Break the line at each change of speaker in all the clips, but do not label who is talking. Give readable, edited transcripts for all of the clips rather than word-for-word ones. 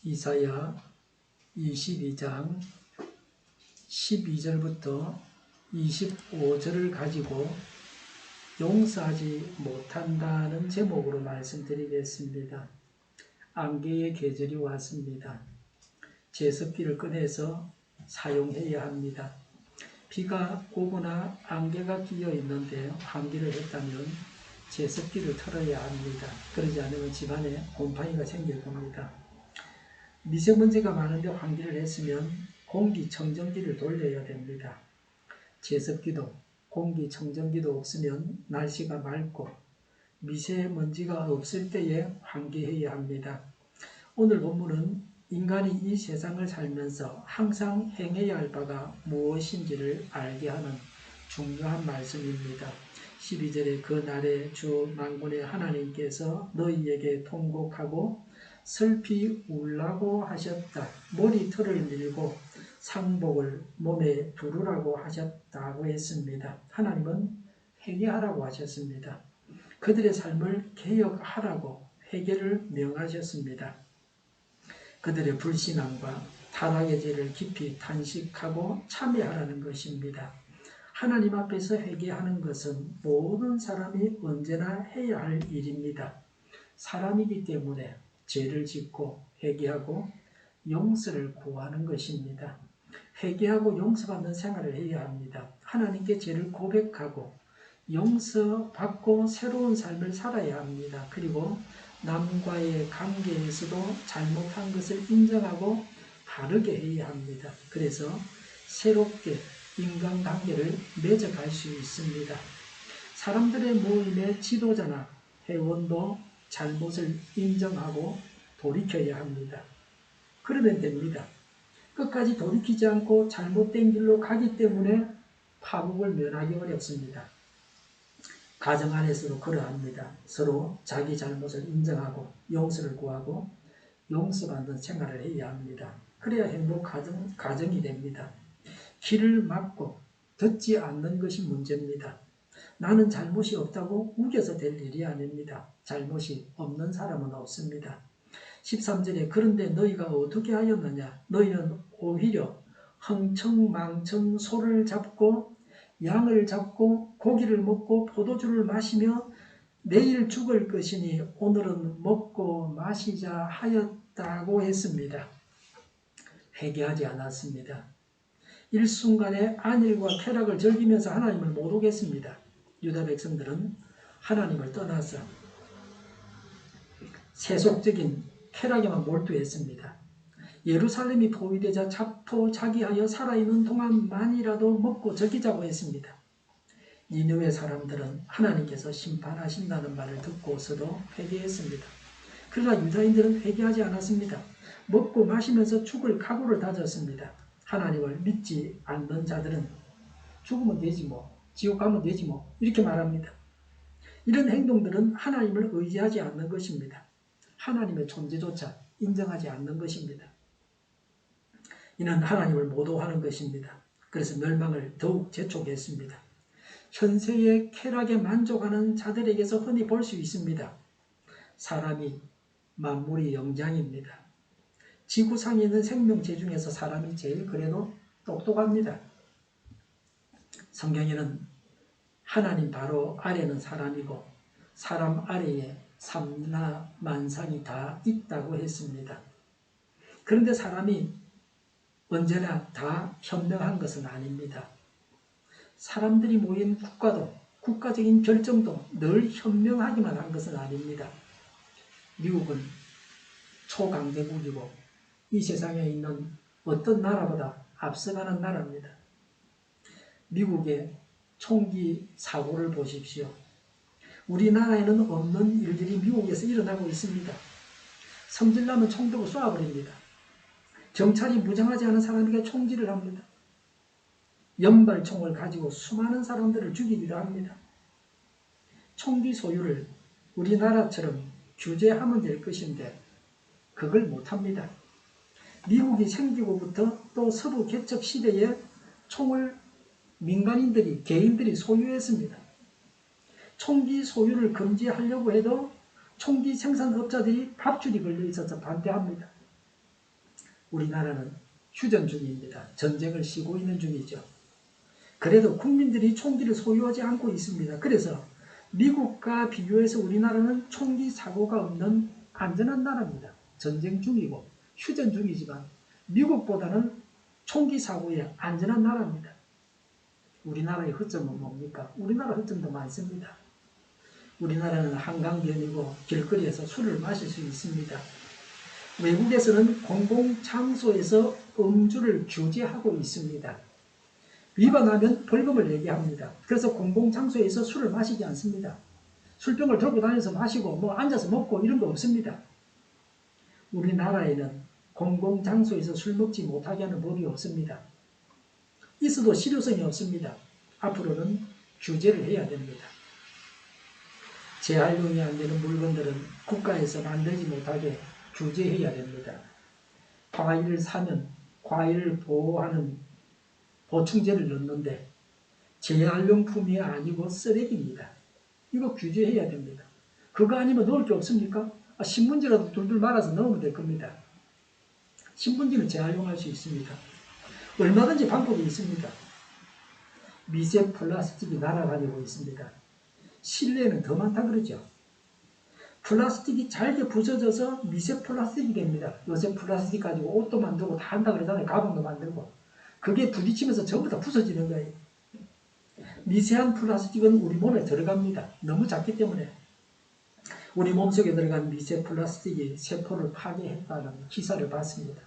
이사야 22장 12절부터 25절을 가지고 용서하지 못한다는 제목으로 말씀드리겠습니다. 안개의 계절이 왔습니다. 제습기를 꺼내서 사용해야 합니다. 비가 오거나 안개가 끼어 있는데 환기를 했다면 제습기를 틀어야 합니다. 그러지 않으면 집안에 곰팡이가 생길 겁니다. 미세먼지가 많은데 환기를 했으면 공기청정기를 돌려야 됩니다. 제습기도 공기청정기도 없으면 날씨가 맑고 미세먼지가 없을 때에 환기해야 합니다. 오늘 본문은 인간이 이 세상을 살면서 항상 행해야 할 바가 무엇인지를 알게 하는 중요한 말씀입니다. 12절에 그 날에 주 만군의 하나님께서 너희에게 통곡하고 슬피 울라고 하셨다. 머리털을 밀고 상복을 몸에 두르라고 하셨다고 했습니다. 하나님은 회개하라고 하셨습니다. 그들의 삶을 개혁하라고 회개를 명하셨습니다. 그들의 불신앙과 타락의 죄를 깊이 탄식하고 참회하라는 것입니다. 하나님 앞에서 회개하는 것은 모든 사람이 언제나 해야 할 일입니다. 사람이기 때문에 죄를 짓고 회개하고 용서를 구하는 것입니다. 회개하고 용서받는 생활을 해야 합니다. 하나님께 죄를 고백하고 용서받고 새로운 삶을 살아야 합니다. 그리고 남과의 관계에서도 잘못한 것을 인정하고 바르게 해야 합니다. 그래서 새롭게 인간관계를 맺어갈 수 있습니다. 사람들의 모임의 지도자나 회원도 잘못을 인정하고 돌이켜야 합니다. 그러면 됩니다. 끝까지 돌이키지 않고 잘못된 길로 가기 때문에 파국을 면하기 어렵습니다. 가정 안에서도 그러합니다. 서로 자기 잘못을 인정하고 용서를 구하고 용서받는 생활을 해야 합니다. 그래야 행복 가정이 됩니다. 길을 막고 듣지 않는 것이 문제입니다. 나는 잘못이 없다고 우겨서 될 일이 아닙니다. 잘못이 없는 사람은 없습니다. 13절에 그런데 너희가 어떻게 하였느냐? 너희는 오히려 흥청망청 소를 잡고 양을 잡고 고기를 먹고 포도주를 마시며 내일 죽을 것이니 오늘은 먹고 마시자 하였다고 했습니다. 회개하지 않았습니다. 일순간에 안일과 쾌락을 즐기면서 하나님을 못 오겠습니다. 유다 백성들은 하나님을 떠나서 세속적인 쾌락에만 몰두했습니다. 예루살렘이 포위되자 자포자기하여 살아있는 동안만이라도 먹고 즐기자고 했습니다. 니느웨 사람들은 하나님께서 심판하신다는 말을 듣고서도 회개했습니다. 그러나 유다인들은 회개하지 않았습니다. 먹고 마시면서 죽을 각오를 다졌습니다. 하나님을 믿지 않는 자들은 죽으면 되지 뭐, 지옥 가면 되지 뭐 이렇게 말합니다. 이런 행동들은 하나님을 의지하지 않는 것입니다. 하나님의 존재조차 인정하지 않는 것입니다. 이는 하나님을 모독하는 것입니다. 그래서 멸망을 더욱 재촉했습니다. 현세의 쾌락에 만족하는 자들에게서 흔히 볼 수 있습니다. 사람이 만물의 영장입니다. 지구상에 있는 생명체 중에서 사람이 제일 그래도 똑똑합니다. 성경에는 하나님 바로 아래는 사람이고 사람 아래에 삼라 만상이 다 있다고 했습니다. 그런데 사람이 언제나 다 현명한 것은 아닙니다. 사람들이 모인 국가도 국가적인 결정도 늘 현명하기만 한 것은 아닙니다. 미국은 초강대국이고 이 세상에 있는 어떤 나라보다 앞서가는 나라입니다. 미국의 총기 사고를 보십시오. 우리나라에는 없는 일들이 미국에서 일어나고 있습니다. 성질나면 총 들고 쏴버립니다. 경찰이 무장하지 않은 사람에게 총질을 합니다. 연발총을 가지고 수많은 사람들을 죽이기도 합니다. 총기 소유를 우리나라처럼 규제하면 될 것인데 그걸 못합니다. 미국이 생기고부터 또 서부 개척 시대에 총을 민간인들이, 개인들이 소유했습니다. 총기 소유를 금지하려고 해도 총기 생산업자들이 밥줄이 걸려 있어서 반대합니다. 우리나라는 휴전 중입니다. 전쟁을 쉬고 있는 중이죠. 그래도 국민들이 총기를 소유하지 않고 있습니다. 그래서 미국과 비교해서 우리나라는 총기 사고가 없는 안전한 나라입니다. 전쟁 중이고 휴전 중이지만 미국보다는 총기 사고에 안전한 나라입니다. 우리나라의 허점은 뭡니까? 우리나라 허점도 많습니다. 우리나라는 한강변이고 길거리에서 술을 마실 수 있습니다. 외국에서는 공공장소에서 음주를 규제하고 있습니다. 위반하면 벌금을 내게 합니다. 그래서 공공장소에서 술을 마시지 않습니다. 술병을 들고 다녀서 마시고 뭐 앉아서 먹고 이런 거 없습니다. 우리나라에는 공공장소에서 술 먹지 못하게 하는 법이 없습니다. 있어도 실효성이 없습니다. 앞으로는 규제를 해야 됩니다. 재활용이 안 되는 물건들은 국가에서 만들지 못하게 규제해야 됩니다. 과일을 사면 과일을 보호하는 보충제를 넣는데 재활용품이 아니고 쓰레기입니다. 이거 규제해야 됩니다. 그거 아니면 넣을 게 없습니까? 신문지라도 둘둘 말아서 넣으면 될 겁니다. 신문지는 재활용할 수 있습니다. 얼마든지 방법이 있습니다. 미세 플라스틱이 날아다니고 있습니다. 실내에는 더 많다 그러죠. 플라스틱이 잘게 부서져서 미세 플라스틱이 됩니다. 요새 플라스틱 가지고 옷도 만들고 다 한다 그러잖아요. 가방도 만들고. 그게 부딪히면서 전부 다 부서지는 거예요. 미세한 플라스틱은 우리 몸에 들어갑니다. 너무 작기 때문에. 우리 몸속에 들어간 미세 플라스틱이 세포를 파괴했다는 기사를 봤습니다.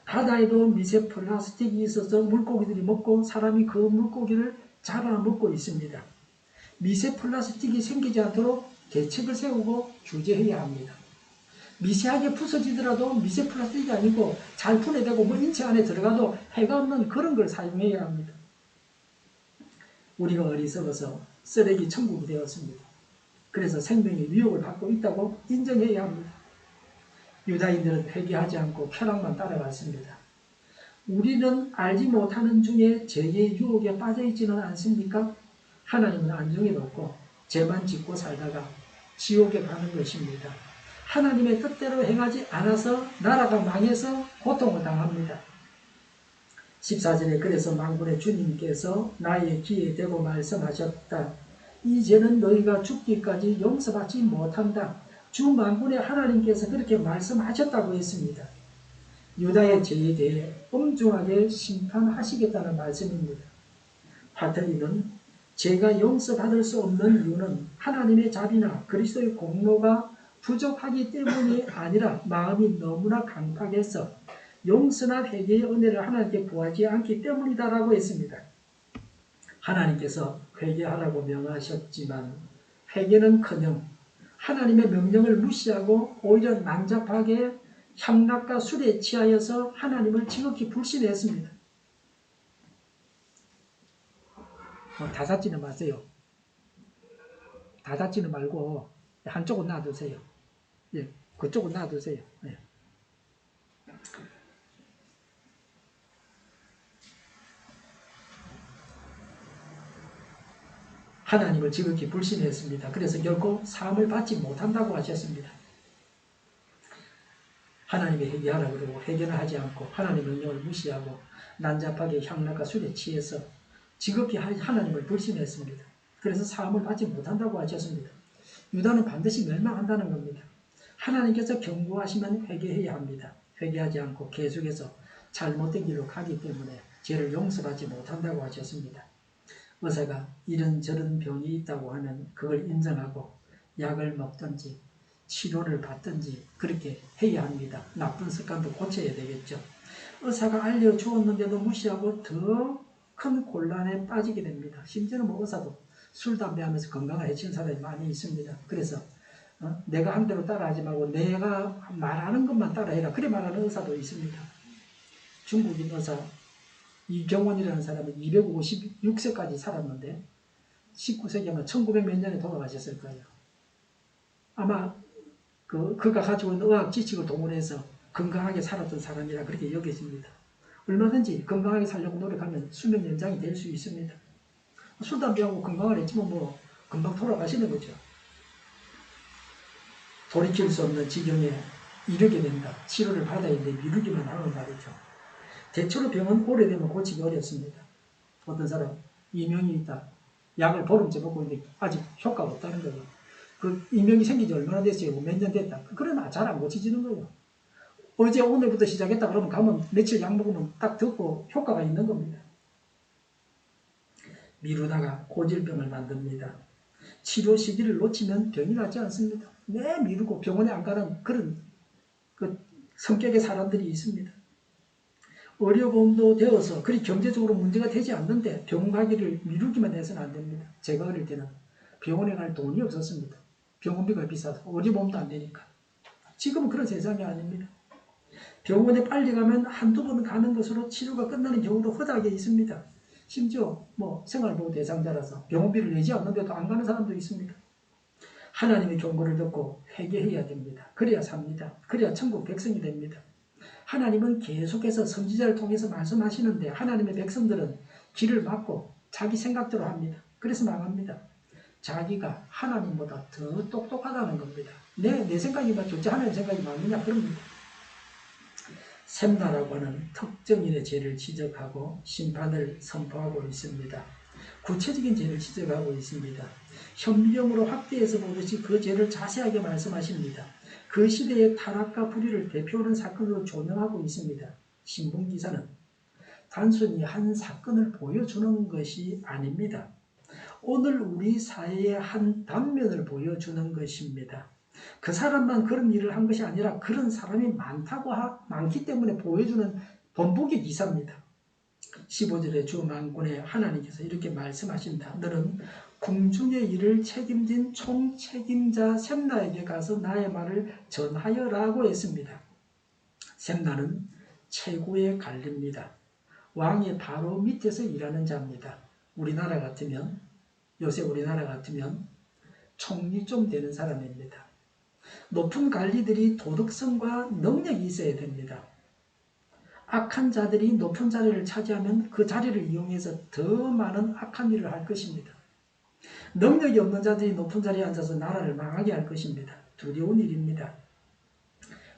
바다에도 미세 플라스틱이 있어서 물고기들이 먹고 사람이 그 물고기를 잡아먹고 있습니다. 미세 플라스틱이 생기지 않도록 대책을 세우고 규제해야 합니다. 미세하게 부서지더라도 미세 플라스틱이 아니고 잘 분해되고 뭐 인체 안에 들어가도 해가 없는 그런 걸 사용해야 합니다. 우리가 어리석어서 쓰레기 천국이 되었습니다. 그래서 생명의 위협을 받고 있다고 인정해야 합니다. 유다인들은 회개하지 않고 쾌락만 따라갔습니다. 우리는 알지 못하는 중에 죄의 유혹에 빠져있지는 않습니까? 하나님은 안중에도 없고 죄만 짓고 살다가 지옥에 가는 것입니다. 하나님의 뜻대로 행하지 않아서 나라가 망해서 고통을 당합니다. 14절에 그래서 만군의 주님께서 나의 귀에 대고 말씀하셨다. 이제는 너희가 죽기까지 용서받지 못한다. 주 만군의 하나님께서 그렇게 말씀하셨다고 했습니다. 유다의 죄에 대해 엄중하게 심판하시겠다는 말씀입니다. 화터리는 죄가 용서받을 수 없는 이유는 하나님의 자비나 그리스도의 공로가 부족하기 때문이 아니라 마음이 너무나 강팍해서 용서나 회개의 은혜를 하나님께 구하지 않기 때문이다라고 했습니다. 하나님께서 회개하라고 명하셨지만 회개는커녕 하나님의 명령을 무시하고 오히려 난잡하게 향락과 술에 취하여서 하나님을 지극히 불신했습니다. 다 닫지는 마세요. 다 닫지는 말고 한쪽은 놔두세요. 예, 그쪽은 놔두세요. 예. 하나님을 지극히 불신했습니다. 그래서 결코 사함을 받지 못한다고 하셨습니다. 하나님이 회개하라 그러고 회개는 하지 않고 하나님의 명령을 무시하고 난잡하게 향락과 술에 취해서 지극히 하나님을 불신했습니다. 그래서 사함을 받지 못한다고 하셨습니다. 유다는 반드시 멸망한다는 겁니다. 하나님께서 경고하시면 회개해야 합니다. 회개하지 않고 계속해서 잘못된 길로 가기 때문에 죄를 용서받지 못한다고 하셨습니다. 의사가 이런저런 병이 있다고 하면 그걸 인정하고 약을 먹든지 치료를 받든지 그렇게 해야 합니다. 나쁜 습관도 고쳐야 되겠죠. 의사가 알려주었는데도 무시하고 더 큰 곤란에 빠지게 됩니다. 심지어는 뭐 의사도 술, 담배 하면서 건강을 해치는 사람이 많이 있습니다. 그래서 내가 한 대로 따라하지 말고 내가 말하는 것만 따라해라. 그래 말하는 의사도 있습니다. 중국인 의사 이경원이라는 사람은 256세까지 살았는데 19세기 아마 1900 몇 년에 돌아가셨을 거예요. 아마 그가 가지고 있는 의학 지식을 동원해서 건강하게 살았던 사람이라 그렇게 여겨집니다. 얼마든지 건강하게 살려고 노력하면 수명 연장이 될 수 있습니다. 술, 담배하고 건강을 했지만 뭐 금방 돌아가시는 거죠. 돌이킬 수 없는 지경에 이르게 된다. 치료를 받아야 되는데 미루기만 하는 말이죠. 대체로 병은 오래되면 고치기 어렵습니다. 어떤 사람 이명이 있다. 약을 보름째 먹고 있는데 아직 효과가 없다는 거예요. 그 이명이 생긴 지 얼마나 됐어요? 몇 년 됐다. 그러나 잘 안 고쳐지는 거예요. 어제 오늘부터 시작했다 그러면 가면 며칠 약 먹으면 딱 듣고 효과가 있는 겁니다. 미루다가 고질병을 만듭니다. 치료 시기를 놓치면 병이 낫지 않습니다. 매 미루고 병원에 안 가는 그런 그 성격의 사람들이 있습니다. 의료보험도 되어서 그리 경제적으로 문제가 되지 않는데 병원 가기를 미루기만 해서는 안 됩니다. 제가 어릴 때는 병원에 갈 돈이 없었습니다. 병원비가 비싸서 의료보험도 안 되니까. 지금은 그런 세상이 아닙니다. 병원에 빨리 가면 한두 번 가는 것으로 치료가 끝나는 경우도 허다하게 있습니다. 심지어 생활보호 대상자라서 병원비를 내지 않는데도 안 가는 사람도 있습니다. 하나님의 경고를 듣고 회개해야 됩니다. 그래야 삽니다. 그래야 천국 백성이 됩니다. 하나님은 계속해서 선지자를 통해서 말씀하시는데 하나님의 백성들은 길을 막고 자기 생각대로 합니다. 그래서 망합니다. 자기가 하나님보다 더 똑똑하다는 겁니다. 내 생각이 맞겠지 하나님 생각이 맞느냐 그럽니다. 셈나라고 하는 특정인의 죄를 지적하고 심판을 선포하고 있습니다. 구체적인 죄를 지적하고 있습니다. 현미경으로 확대해서 보듯이 그 죄를 자세하게 말씀하십니다. 그 시대의 타락과 불의를 대표하는 사건으로 조명하고 있습니다. 신문기사는 단순히 한 사건을 보여주는 것이 아닙니다. 오늘 우리 사회의 한 단면을 보여주는 것입니다. 그 사람만 그런 일을 한 것이 아니라 그런 사람이 많기 때문에 보여주는 번복의 기사입니다. 15절에 주 만군의 하나님께서 이렇게 말씀하신다. 너는 궁중의 일을 책임진 총책임자 셈나에게 가서 나의 말을 전하여라고 했습니다. 셈나는 최고의 관리입니다. 왕의 바로 밑에서 일하는 자입니다. 요새 우리나라 같으면 총리 좀 되는 사람입니다. 높은 관리들이 도덕성과 능력이 있어야 됩니다. 악한 자들이 높은 자리를 차지하면 그 자리를 이용해서 더 많은 악한 일을 할 것입니다. 능력이 없는 자들이 높은 자리에 앉아서 나라를 망하게 할 것입니다. 두려운 일입니다.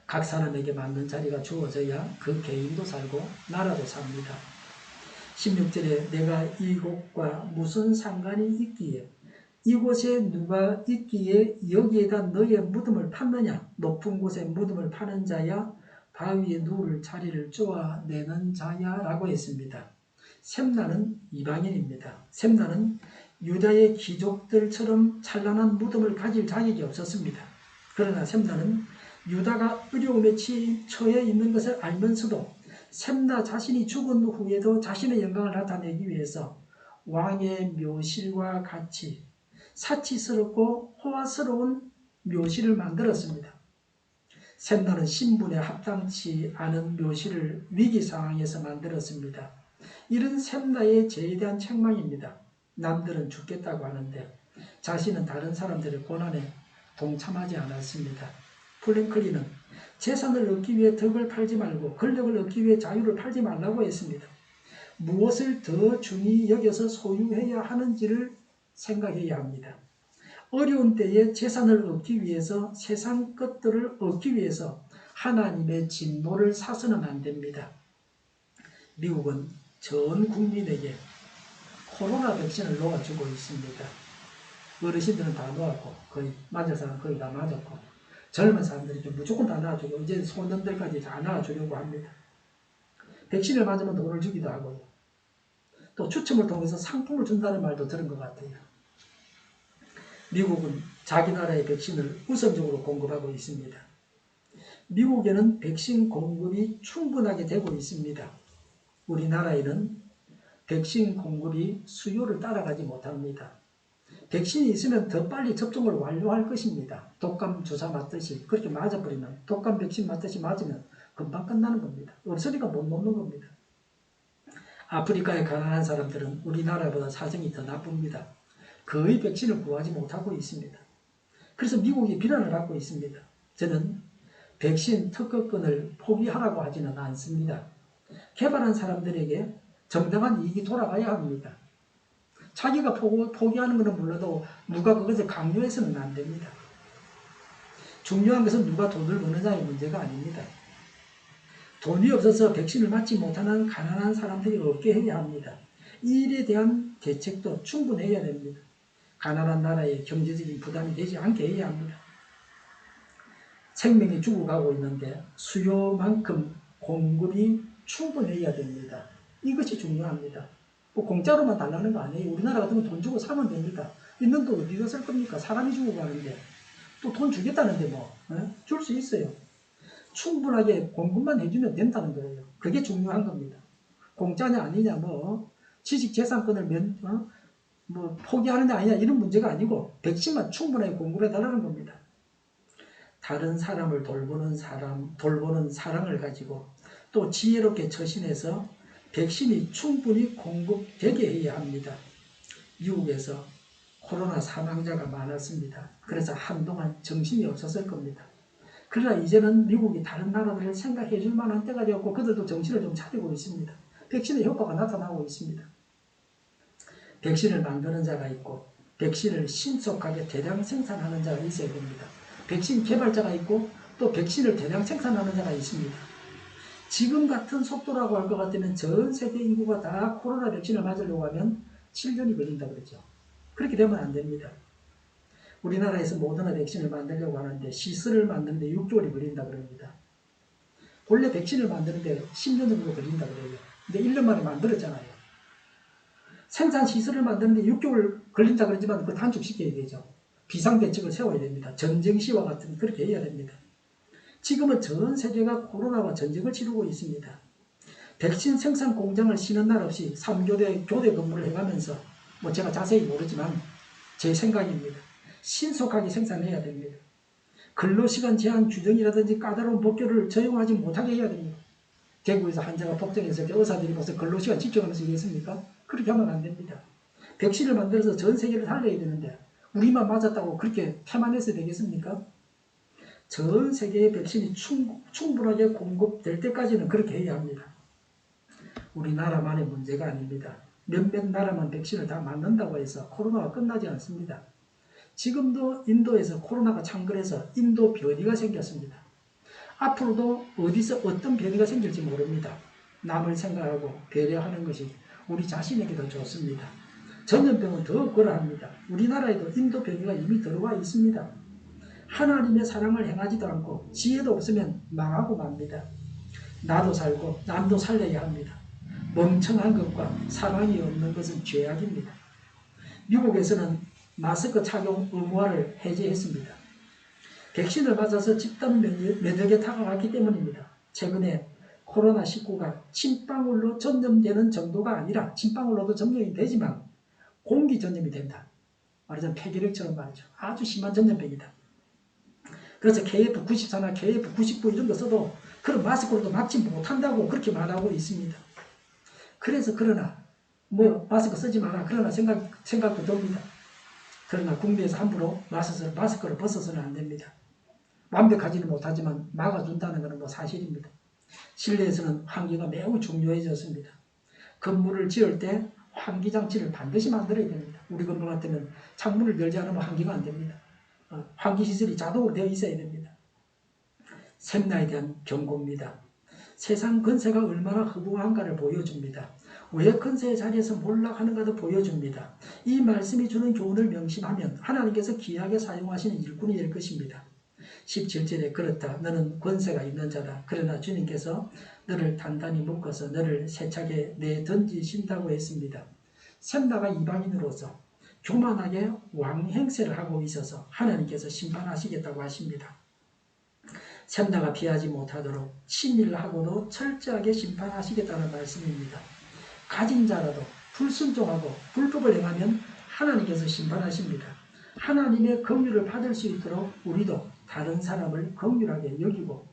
각 사람에게 맞는 자리가 주어져야 그 개인도 살고 나라도 삽니다. 16절에 내가 이곳과 무슨 상관이 있기에 이곳에 누가 있기에 여기에다 너의 무덤을 팠느냐? 높은 곳에 무덤을 파는 자야 바위에 누울 자리를 쪼아내는 자야 라고 했습니다. 셈나는 이방인입니다. 셈나는 유다의 귀족들처럼 찬란한 무덤을 가질 자격이 없었습니다. 그러나 셈나는 유다가 어려움에 처해 있는 것을 알면서도 셈나 자신이 죽은 후에도 자신의 영광을 나타내기 위해서 왕의 묘실과 같이 사치스럽고 호화스러운 묘실을 만들었습니다. 셈나는 신분에 합당치 않은 묘실을 위기 상황에서 만들었습니다. 이런 셈나의 죄에 대한 책망입니다. 남들은 죽겠다고 하는데 자신은 다른 사람들의 고난에 동참하지 않았습니다. 플랭클린은 재산을 얻기 위해 덕을 팔지 말고 권력을 얻기 위해 자유를 팔지 말라고 했습니다. 무엇을 더 중히 여겨서 소유해야 하는지를 생각해야 합니다. 어려운 때에 재산을 얻기 위해서 세상 것들을 얻기 위해서 하나님의 진노를 사서는 안 됩니다. 미국은 전 국민에게 코로나 백신을 놓아주고 있습니다. 어르신들은 다 놓았고 거의 맞을 사람 거의 다 맞았고 젊은 사람들이 좀 무조건 다 놔주고 이제 소년들까지 다 놔주려고 합니다. 백신을 맞으면 돈을 주기도 하고요. 또 추첨을 통해서 상품을 준다는 말도 들은 것 같아요. 미국은 자기 나라의 백신을 우선적으로 공급하고 있습니다. 미국에는 백신 공급이 충분하게 되고 있습니다. 우리나라에는 백신 공급이 수요를 따라가지 못합니다. 백신이 있으면 더 빨리 접종을 완료할 것입니다. 독감 주사 맞듯이 그렇게 맞아버리면 독감 백신 맞듯이 맞으면 금방 끝나는 겁니다. 없으니까 못 놓는 겁니다. 아프리카의 가난한 사람들은 우리나라보다 사정이 더 나쁩니다. 거의 백신을 구하지 못하고 있습니다. 그래서 미국이 비난을 받고 있습니다. 저는 백신 특허권을 포기하라고 하지는 않습니다. 개발한 사람들에게 정당한 이익이 돌아가야 합니다. 자기가 포기하는 것은 몰라도 누가 그것을 강요해서는 안 됩니다. 중요한 것은 누가 돈을 버느냐의 문제가 아닙니다. 돈이 없어서 백신을 맞지 못하는 가난한 사람들이 없게 해야 합니다. 이 일에 대한 대책도 충분해야 됩니다. 가난한 나라에 경제적인 부담이 되지 않게 해야 합니다. 생명이 죽어가고 있는데 수요만큼 공급이 충분해야 됩니다. 이것이 중요합니다. 뭐 공짜로만 달라는 거 아니에요. 우리나라 같으면 돈 주고 사면 됩니다. 있는 돈 어디다 쓸 겁니까? 사람이 죽어가는데 또 돈 주겠다는데 뭐 줄 수 있어요. 충분하게 공급만 해주면 된다는 거예요. 그게 중요한 겁니다. 공짜냐 아니냐 뭐 지식재산권을 뭐 포기하느냐 아니냐 이런 문제가 아니고 백신만 충분하게 공급해 달라는 겁니다. 다른 사람을 돌보는 사랑을 가지고 또 지혜롭게 처신해서 백신이 충분히 공급되게 해야 합니다. 미국에서 코로나 사망자가 많았습니다. 그래서 한동안 정신이 없었을 겁니다. 그러나 이제는 미국이 다른 나라들을 생각해 줄 만한 때가 되었고 그들도 정신을 좀 차리고 있습니다. 백신의 효과가 나타나고 있습니다. 백신을 만드는 자가 있고 백신을 신속하게 대량 생산하는 자가 있어야 됩니다. 백신 개발자가 있고 또 백신을 대량 생산하는 자가 있습니다. 지금 같은 속도라고 할 것 같으면 전 세계 인구가 다 코로나 백신을 맞으려고 하면 7년이 걸린다 그러죠. 그렇게 되면 안 됩니다. 우리나라에서 모더나 백신을 만들려고 하는데 시설을 만드는데 6개월이 걸린다 그럽니다. 원래 백신을 만드는데 10년 정도 걸린다 그래요. 근데 1년 만에 만들었잖아요. 생산 시설을 만드는데 6개월 걸린다 그러지만 그걸 단축시켜야 되죠. 비상대책을 세워야 됩니다. 전쟁 시와 같은 그렇게 해야 됩니다. 지금은 전 세계가 코로나와 전쟁을 치르고 있습니다. 백신 생산 공장을 쉬는 날 없이 3교대 교대 근무를 해가면서 뭐 제가 자세히 모르지만 제 생각입니다. 신속하게 생산해야 됩니다. 근로시간 제한 규정이라든지 까다로운 법규를 적용하지 못하게 해야 됩니다. 대구에서 환자가 폭증해서 의사들이 벌써 근로시간 집중하면서 일했습니까? 그렇게 하면 안 됩니다. 백신을 만들어서 전 세계를 살려야 되는데 우리만 맞았다고 그렇게 태만해서 되겠습니까? 전 세계의 백신이 충분하게 공급될 때까지는 그렇게 해야 합니다. 우리나라만의 문제가 아닙니다. 몇몇 나라만 백신을 다 맞는다고 해서 코로나가 끝나지 않습니다. 지금도 인도에서 코로나가 창궐해서 인도 변이가 생겼습니다. 앞으로도 어디서 어떤 변이가 생길지 모릅니다. 남을 생각하고 배려하는 것이 우리 자신에게도 좋습니다. 전염병은 더 그러합니다. 우리나라에도 인도 변이가 이미 들어와 있습니다. 하나님의 사랑을 행하지도 않고 지혜도 없으면 망하고 맙니다. 나도 살고 남도 살려야 합니다. 멍청한 것과 사랑이 없는 것은 죄악입니다. 미국에서는 마스크 착용 의무화를 해제했습니다. 백신을 맞아서 집단 면역에 다가갔기 때문입니다. 최근에 코로나19가 침방울로 전염되는 정도가 아니라 침방울로도 전염이 되지만 공기 전염이 된다. 말하자면 폐결핵처럼 말이죠. 아주 심한 전염병이다. 그래서 KF94나 KF99 이런 거 써도 그런 마스크로도 막지 못한다고 그렇게 말하고 있습니다. 그래서 그러나 뭐 마스크 쓰지 마라 그러나 생각도 듭니다. 그러나 국내에서 함부로 마스크를 벗어서는 안 됩니다. 완벽하지는 못하지만 막아준다는 것은 뭐 사실입니다. 실내에서는 환기가 매우 중요해졌습니다. 건물을 지을 때 환기장치를 반드시 만들어야 됩니다. 우리 건물 같으면 창문을 열지 않으면 환기가 안 됩니다. 환기시설이 자동으로 되어 있어야 됩니다. 샘나에 대한 경고입니다. 세상 근세가 얼마나 허무한가를 보여줍니다. 왜 근세의 자리에서 몰락하는가도 보여줍니다. 이 말씀이 주는 교훈을 명심하면 하나님께서 귀하게 사용하시는 일꾼이 될 것입니다. 17절에 그렇다. 너는 권세가 있는 자다. 그러나 주님께서 너를 단단히 묶어서 너를 세차게 내던지신다고 했습니다. 샘나가 이방인으로서 교만하게 왕행세를 하고 있어서 하나님께서 심판하시겠다고 하십니다. 샘나가 피하지 못하도록 친일을 하고도 철저하게 심판하시겠다는 말씀입니다. 가진 자라도 불순종하고 불법을 행하면 하나님께서 심판하십니다. 하나님의 긍휼을 받을 수 있도록 우리도 다른 사람을 긍휼하게 여기고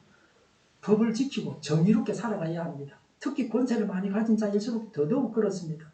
법을 지키고 정의롭게 살아가야 합니다. 특히 권세를 많이 가진 자일수록 더더욱 그렇습니다.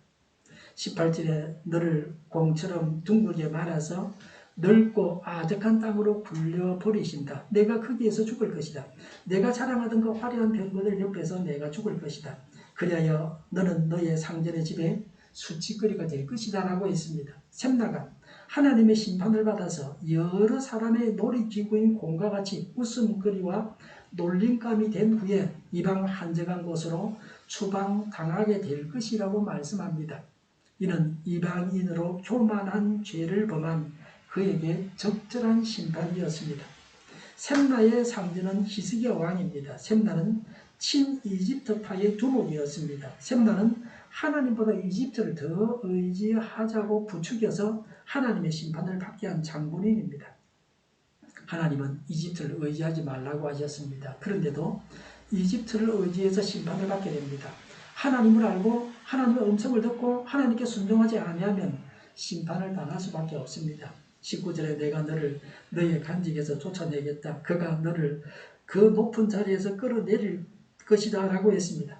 18절에 너를 공처럼 둥글게 말아서 넓고 아득한 땅으로 굴려버리신다. 내가 거기에서 죽을 것이다. 내가 자랑하던 그 화려한 병거들 옆에서 내가 죽을 것이다. 그리하여 너는 너의 상전의 집에 수치거리가 될 것이다 라고 했습니다. 샘나가 하나님의 심판을 받아서 여러 사람의 놀이기구인 공과 같이 웃음거리와 놀림감이 된 후에 이방 한적한 곳으로 추방당하게 될 것이라고 말씀합니다. 이는 이방인으로 교만한 죄를 범한 그에게 적절한 심판이었습니다. 셈나의 상징은 히스기야 왕입니다. 셈나는 친이집트파의 두목이었습니다. 셈나는 하나님보다 이집트를 더 의지하자고 부추겨서 하나님의 심판을 받게 한 장본인입니다. 하나님은 이집트를 의지하지 말라고 하셨습니다. 그런데도 이집트를 의지해서 심판을 받게 됩니다. 하나님을 알고 하나님의 음성을 듣고 하나님께 순종하지 아니하면 심판을 당할 수밖에 없습니다. 19절에 내가 너를 너의 간직에서 쫓아내겠다. 그가 너를 그 높은 자리에서 끌어내릴 것이다 라고 했습니다.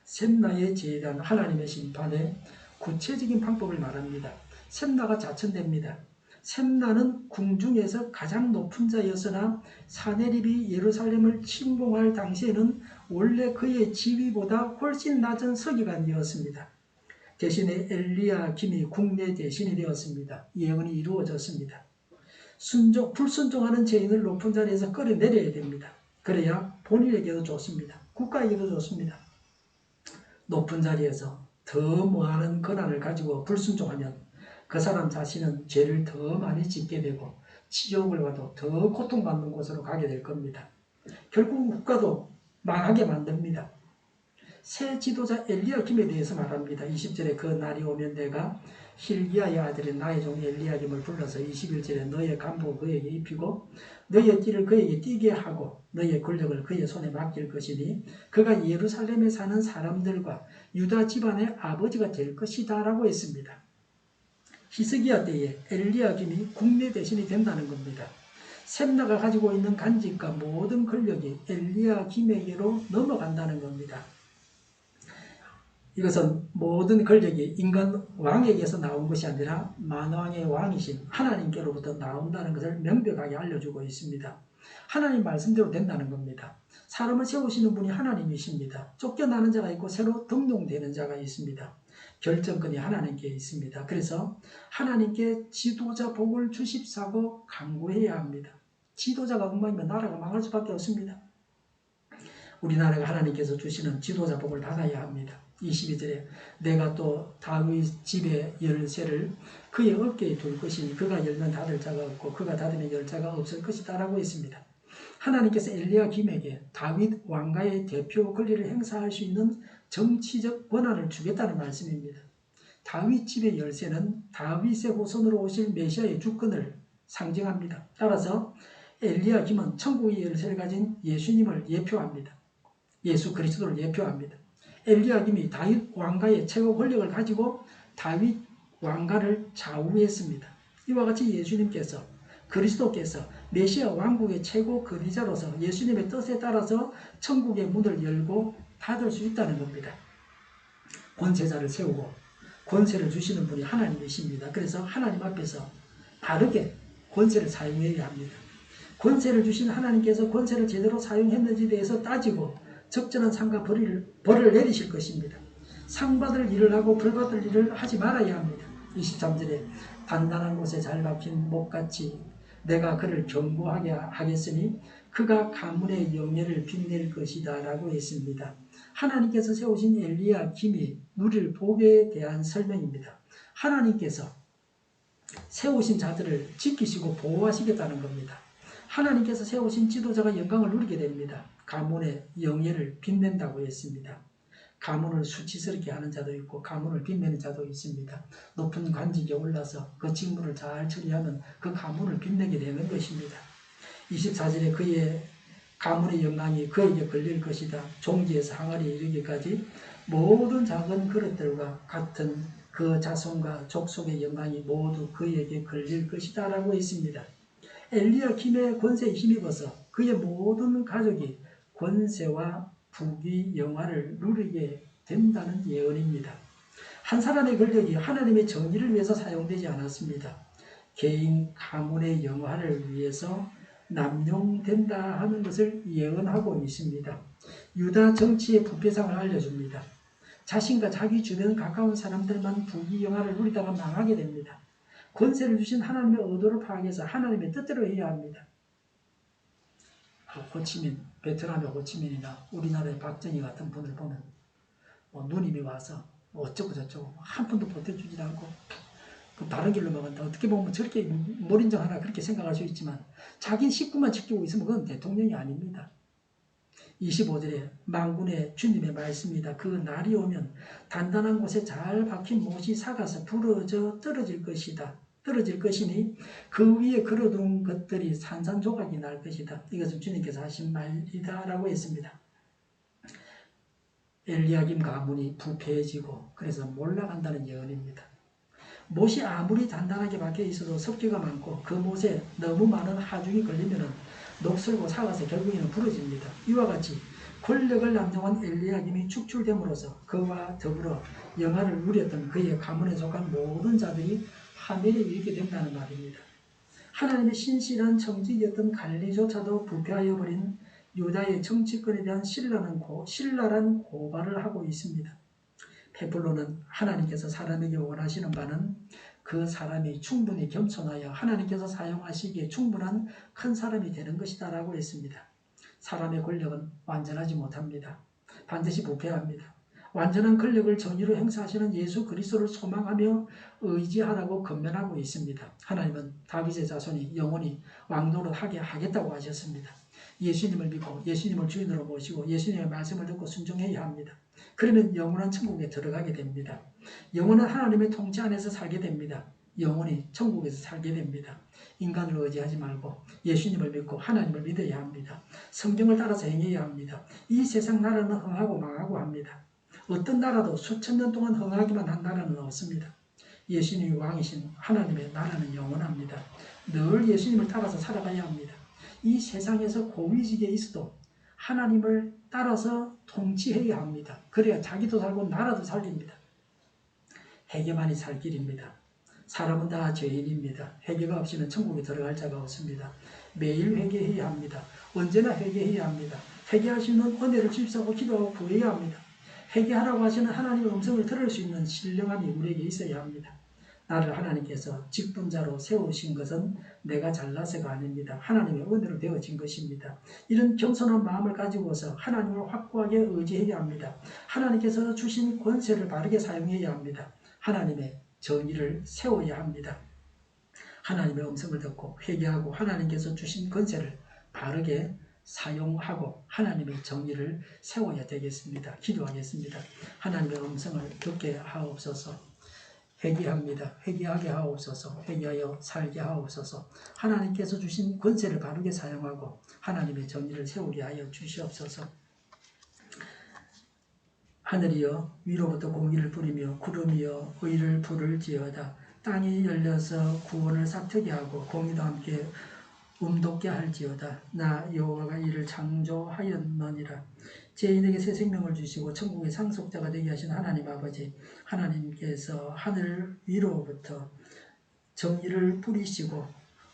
셈나의 죄에 대한 하나님의 심판의 구체적인 방법을 말합니다. 셈나가 자천됩니다. 셈나는 궁중에서 가장 높은 자였으나 사내립이 예루살렘을 침공할 당시에는 원래 그의 지위보다 훨씬 낮은 서기관이었습니다. 대신에 엘리야김이 국내 대신이 되었습니다. 예언이 이루어졌습니다. 불순종하는 죄인을 높은 자리에서 끌어내려야 됩니다. 그래야 본인에게도 좋습니다. 국가에게도 좋습니다. 높은 자리에서 더 많은 권한을 가지고 불순종하면 그 사람 자신은 죄를 더 많이 짓게 되고 지옥을 가도 더 고통받는 곳으로 가게 될 겁니다. 결국 국가도 망하게 만듭니다. 새 지도자 엘리야김에 대해서 말합니다. 20절에 그 날이 오면 내가 힐기야의 아들인 나의 종 엘리야김을 불러서 21절에 너의 간복을 그에게 입히고 너의 띠를 그에게 띠게 하고 너의 권력을 그의 손에 맡길 것이니 그가 예루살렘에 사는 사람들과 유다 집안의 아버지가 될 것이다 라고 했습니다. 히스기야 때에 엘리야김이 국내 대신이 된다는 겁니다. 셈나가 가지고 있는 간직과 모든 권력이 엘리야김에게로 넘어간다는 겁니다. 이것은 모든 권력이 인간 왕에게서 나온 것이 아니라 만왕의 왕이신 하나님께로부터 나온다는 것을 명백하게 알려주고 있습니다. 하나님 말씀대로 된다는 겁니다. 사람을 세우시는 분이 하나님이십니다. 쫓겨나는 자가 있고 새로 등용되는 자가 있습니다. 결정권이 하나님께 있습니다. 그래서 하나님께 지도자 복을 주십사고 간구해야 합니다. 지도자가 엉망이면 나라가 망할 수밖에 없습니다. 우리나라가 하나님께서 주시는 지도자 복을 받아야 합니다. 22절에 내가 또 다윗 집의 열쇠를 그의 어깨에 둘 것이니 그가 열면 닫을 자가 없고 그가 닫으면 열 자가 없을 것이다 라고 했습니다. 하나님께서 엘리야김에게 다윗 왕가의 대표 권리를 행사할 수 있는 정치적 권한을 주겠다는 말씀입니다. 다윗 집의 열쇠는 다윗의 후손으로 오실 메시아의 주권을 상징합니다. 따라서 엘리야김은 천국의 열쇠를 가진 예수님을 예표합니다. 예수 그리스도를 예표합니다. 엘리야김이 다윗 왕가의 최고 권력을 가지고 다윗 왕가를 좌우했습니다. 이와 같이 예수님께서 그리스도께서 메시아 왕국의 최고 권위자로서 예수님의 뜻에 따라서 천국의 문을 열고 닫을 수 있다는 겁니다. 권세자를 세우고 권세를 주시는 분이 하나님이십니다. 그래서 하나님 앞에서 바르게 권세를 사용해야 합니다. 권세를 주신 하나님께서 권세를 제대로 사용했는지에 대해서 따지고 적절한 상과 벌을 내리실 것입니다. 상 받을 일을 하고 벌 받을 일을 하지 말아야 합니다. 23절에 단단한 곳에 잘 박힌 목같이 내가 그를 견고하게 하겠으니 그가 가문의 영예를 빛낼 것이다 라고 했습니다. 하나님께서 세우신 엘리야김이 누릴 복에 대한 설명입니다. 하나님께서 세우신 자들을 지키시고 보호하시겠다는 겁니다. 하나님께서 세우신 지도자가 영광을 누리게 됩니다. 가문의 영예를 빛낸다고 했습니다. 가문을 수치스럽게 하는 자도 있고 가문을 빛내는 자도 있습니다. 높은 관직에 올라서 그 직무를 잘 처리하면 그 가문을 빛내게 되는 것입니다. 24절에 그의 가문의 영광이 그에게 걸릴 것이다. 종지에서 항아리에 이르기까지 모든 작은 그릇들과 같은 그 자손과 족속의 영광이 모두 그에게 걸릴 것이다 라고 했습니다. 엘리야김의 권세에 힘입어서 그의 모든 가족이 권세와 부귀 영화를 누리게 된다는 예언입니다. 한 사람의 권력이 하나님의 정의를 위해서 사용되지 않았습니다. 개인 가문의 영화를 위해서 남용된다 하는 것을 예언하고 있습니다. 유다 정치의 부패상을 알려줍니다. 자신과 자기 주변 가까운 사람들만 부귀 영화를 누리다가 망하게 됩니다. 권세를 주신 하나님의 의도를 파악해서 하나님의 뜻대로 해야 합니다. 호치민, 베트남의 호치민이나 우리나라의 박정희 같은 분을 보면 누님이 와서 어쩌고 저쩌고 한 푼도 보태주지 않고 다른 길로 먹은다. 어떻게 보면 저렇게 몰인정 하나 그렇게 생각할 수 있지만 자기 식구만 지키고 있으면 그건 대통령이 아닙니다. 25절에 만군의 주님의 말씀입니다. 그 날이 오면 단단한 곳에 잘 박힌 못이 삭아서 부러져 떨어질 것이다. 떨어질 것이니 그 위에 걸어둔 것들이 산산조각이 날 것이다. 이것은 주님께서 하신 말이다 라고 했습니다. 엘리야김 가문이 부패해지고 그래서 몰락한다는 예언입니다. 못이 아무리 단단하게 박혀 있어도 습기가 많고 그 못에 너무 많은 하중이 걸리면 녹슬고 삭아서 결국에는 부러집니다. 이와 같이 권력을 남용한 엘리야김이 축출됨으로써 그와 더불어 영화를 누렸던 그의 가문에 속한 모든 자들이 하늘에 이르게 된다는 말입니다. 하나님의 신실한 정직이었던 관리조차도 부패하여 버린 유다의 정치권에 대한 신랄한 고발을 하고 있습니다. 페플로는 하나님께서 사람에게 원하시는 바는 그 사람이 충분히 겸손하여 하나님께서 사용하시기에 충분한 큰 사람이 되는 것이다 라고 했습니다. 사람의 권력은 완전하지 못합니다. 반드시 부패합니다. 완전한 권력을 정의로 행사하시는 예수 그리스도를 소망하며 의지하라고 권면하고 있습니다. 하나님은 다윗의 자손이 영원히 왕노릇하게 하겠다고 하셨습니다. 예수님을 믿고 예수님을 주인으로 모시고 예수님의 말씀을 듣고 순종해야 합니다. 그러면 영원한 천국에 들어가게 됩니다. 영원한 하나님의 통치 안에서 살게 됩니다. 영원히 천국에서 살게 됩니다. 인간을 의지하지 말고 예수님을 믿고 하나님을 믿어야 합니다. 성경을 따라서 행해야 합니다. 이 세상 나라는 흥하고 망하고 합니다. 어떤 나라도 수천 년 동안 흥하기만 한 나라는 없습니다. 예수님이 왕이신 하나님의 나라는 영원합니다. 늘 예수님을 따라서 살아가야 합니다. 이 세상에서 고위직에 있어도 하나님을 따라서 통치해야 합니다. 그래야 자기도 살고 나라도 살립니다. 회개만이 살 길입니다. 사람은 다 죄인입니다. 회개가 없이는 천국에 들어갈 자가 없습니다. 매일 회개해야 합니다. 언제나 회개해야 합니다. 회개할 수 있는 은혜를 주시고 기도하고 구해야 합니다. 회개하라고 하시는 하나님의 음성을 들을 수 있는 신령함이 우리에게 있어야 합니다. 나를 하나님께서 직분자로 세우신 것은 내가 잘나서가 아닙니다. 하나님의 은혜로 되어진 것입니다. 이런 겸손한 마음을 가지고서 하나님을 확고하게 의지해야 합니다. 하나님께서 주신 권세를 바르게 사용해야 합니다. 하나님의 정의를 세워야 합니다. 하나님의 음성을 듣고 회개하고 하나님께서 주신 권세를 바르게 사용하고 하나님의 정의를 세워야 되겠습니다. 기도하겠습니다. 하나님의 음성을 듣게 하옵소서. 회개합니다. 회개하게 하옵소서. 회개하여 살게 하옵소서. 하나님께서 주신 권세를 바르게 사용하고 하나님의 정의를 세우게 하여 주시옵소서. 하늘이여 위로부터 공의를 부리며 구름이여 의를 부를지어다. 땅이 열려서 구원을 싹트게 하고 공의도 함께 돋게 할지어다. 나 여호와가 이를 창조하였느니라. 죄인에게 새 생명을 주시고 천국의 상속자가 되게 하신 하나님 아버지, 하나님께서 하늘 위로부터 정의를 뿌리시고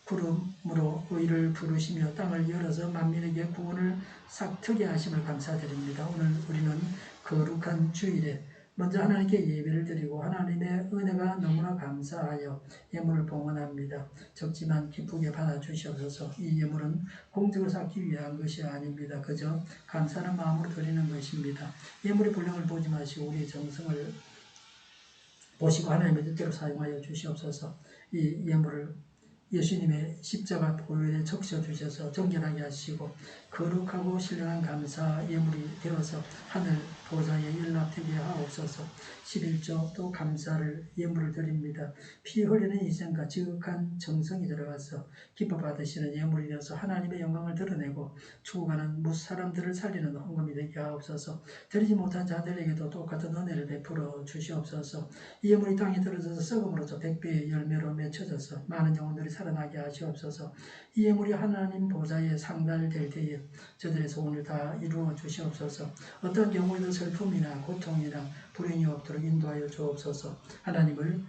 구름으로 의를 부르시며 땅을 열어서 만민에게 구원을 싹트게 하심을 감사드립니다. 오늘 우리는 거룩한 주일에 먼저 하나님께 예배를 드리고 하나님의 은혜가 너무나 감사하여 예물을 봉헌합니다. 적지만 기쁘게 받아주시옵소서. 이 예물은 공적을 쌓기 위한 것이 아닙니다. 그저 감사하는 마음으로 드리는 것입니다. 예물의 분량을 보지 마시고 우리의 정성을 보시고 하나님의 뜻대로 사용하여 주시옵소서. 이 예물을 예수님의 십자가 보혈에 적셔주셔서 정결하게 하시고 거룩하고 신령한 감사 예물이 되어서 하늘 보좌에 연락되게 하옵소서. 11조 또 감사를 예물을 드립니다. 피 흘리는 희생과 지극한 정성이 들어가서 기뻐 받으시는 예물이 되어서 하나님의 영광을 드러내고 죽어가는 무사람들을 살리는 헌금이 되게 하옵소서. 드리지 못한 자들에게도 똑같은 은혜를 베풀어 주시옵소서. 이 예물이 땅에 들어져서 썩음으로써 100배의 열매로 맺혀져서 많은 영혼들이 살아나게 하시옵소서. 이 예물이 하나님 보좌에 상달될 때에 저들의 소원을 다 이루어 주시옵소서. 어떤 경우에도 슬픔이나 고통이나 불행이 없도록 인도하여 주옵소서. 하나님을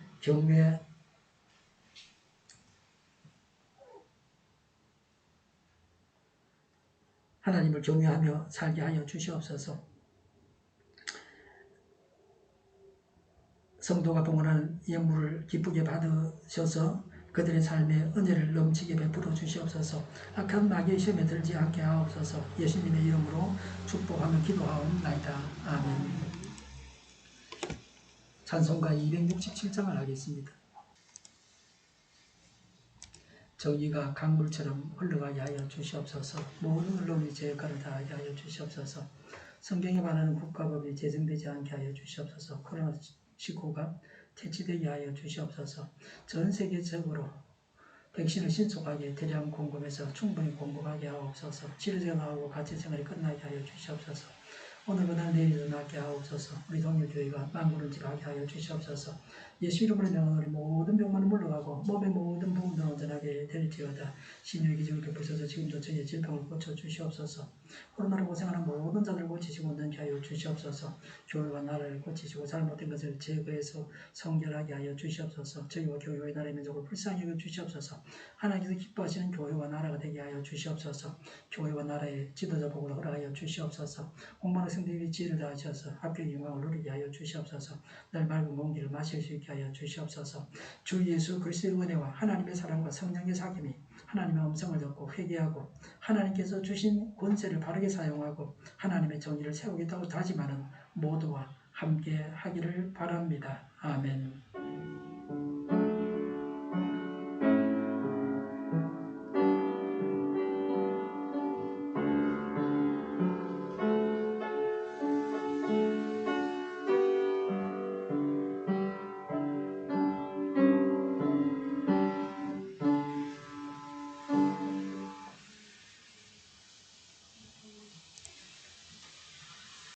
경외하며 살게 하여 주시옵소서. 성도가 봉헌하는 예물을 기쁘게 받으셔서 그들의 삶에 은혜를 넘치게 베풀어 주시옵소서. 악한 마귀의 시험에 들지 않게 하옵소서. 예수님의 이름으로 축복하며 기도하옵나이다. 아멘. 찬송가 267장을 하겠습니다. 정의가 강물처럼 흘러가게 하여 주시옵소서. 모든 언론이 제 역할을 다하게 하여 주시옵소서. 성경에 반하는 국가법이 제정되지 않게 하여 주시옵소서. 코로나19가 퇴치되게 하여 주시옵소서. 전 세계적으로 백신을 신속하게 대량 공급해서 충분히 공급하게 하옵소서. 치료제가 나오고 가치생활이 끝나게 하여 주시옵소서. 오늘 그날 내일도 낫게 하옵소서. 우리 동료교회가 만군을 지하게 하여 주시옵소서. 예수 이름으로 명하노니 모든 병만은 물러가고 몸의 모든 부분들은 온전하게 될지어다. 신유의 기적을 베푸셔서 지금도 저희의 질병을 고쳐 주시옵소서. 코로나로 고생하는 모든 자들을 고치시고 온전케 하여 주시옵소서. 교회와 나라를 고치시고 잘못된 것을 제거해서 성결하게 하여 주시옵소서. 저희와 교회와 나라의 민족을 불쌍히 여겨 주시옵소서. 하나님께서 기뻐하시는 교회와 나라가 되게 하여 주시옵소서. 교회와 나라의 지도자 복을 허락하여 주시옵소서. 공부하는 성도들이 지혜를 다하셔서 합격의 영광을 누리게 하여 주시옵소서. 늘 맑은 공기를 마실 수 있게 하여 주시옵소서. 주 예수 그리스도의 은혜와 하나님의 사랑과 성령의 사귐이 하나님의 음성을 듣고 회개하고 하나님께서 주신 권세를 바르게 사용하고 하나님의 정의를 세우겠다고 다짐하는 모두와 함께 하기를 바랍니다. 아멘.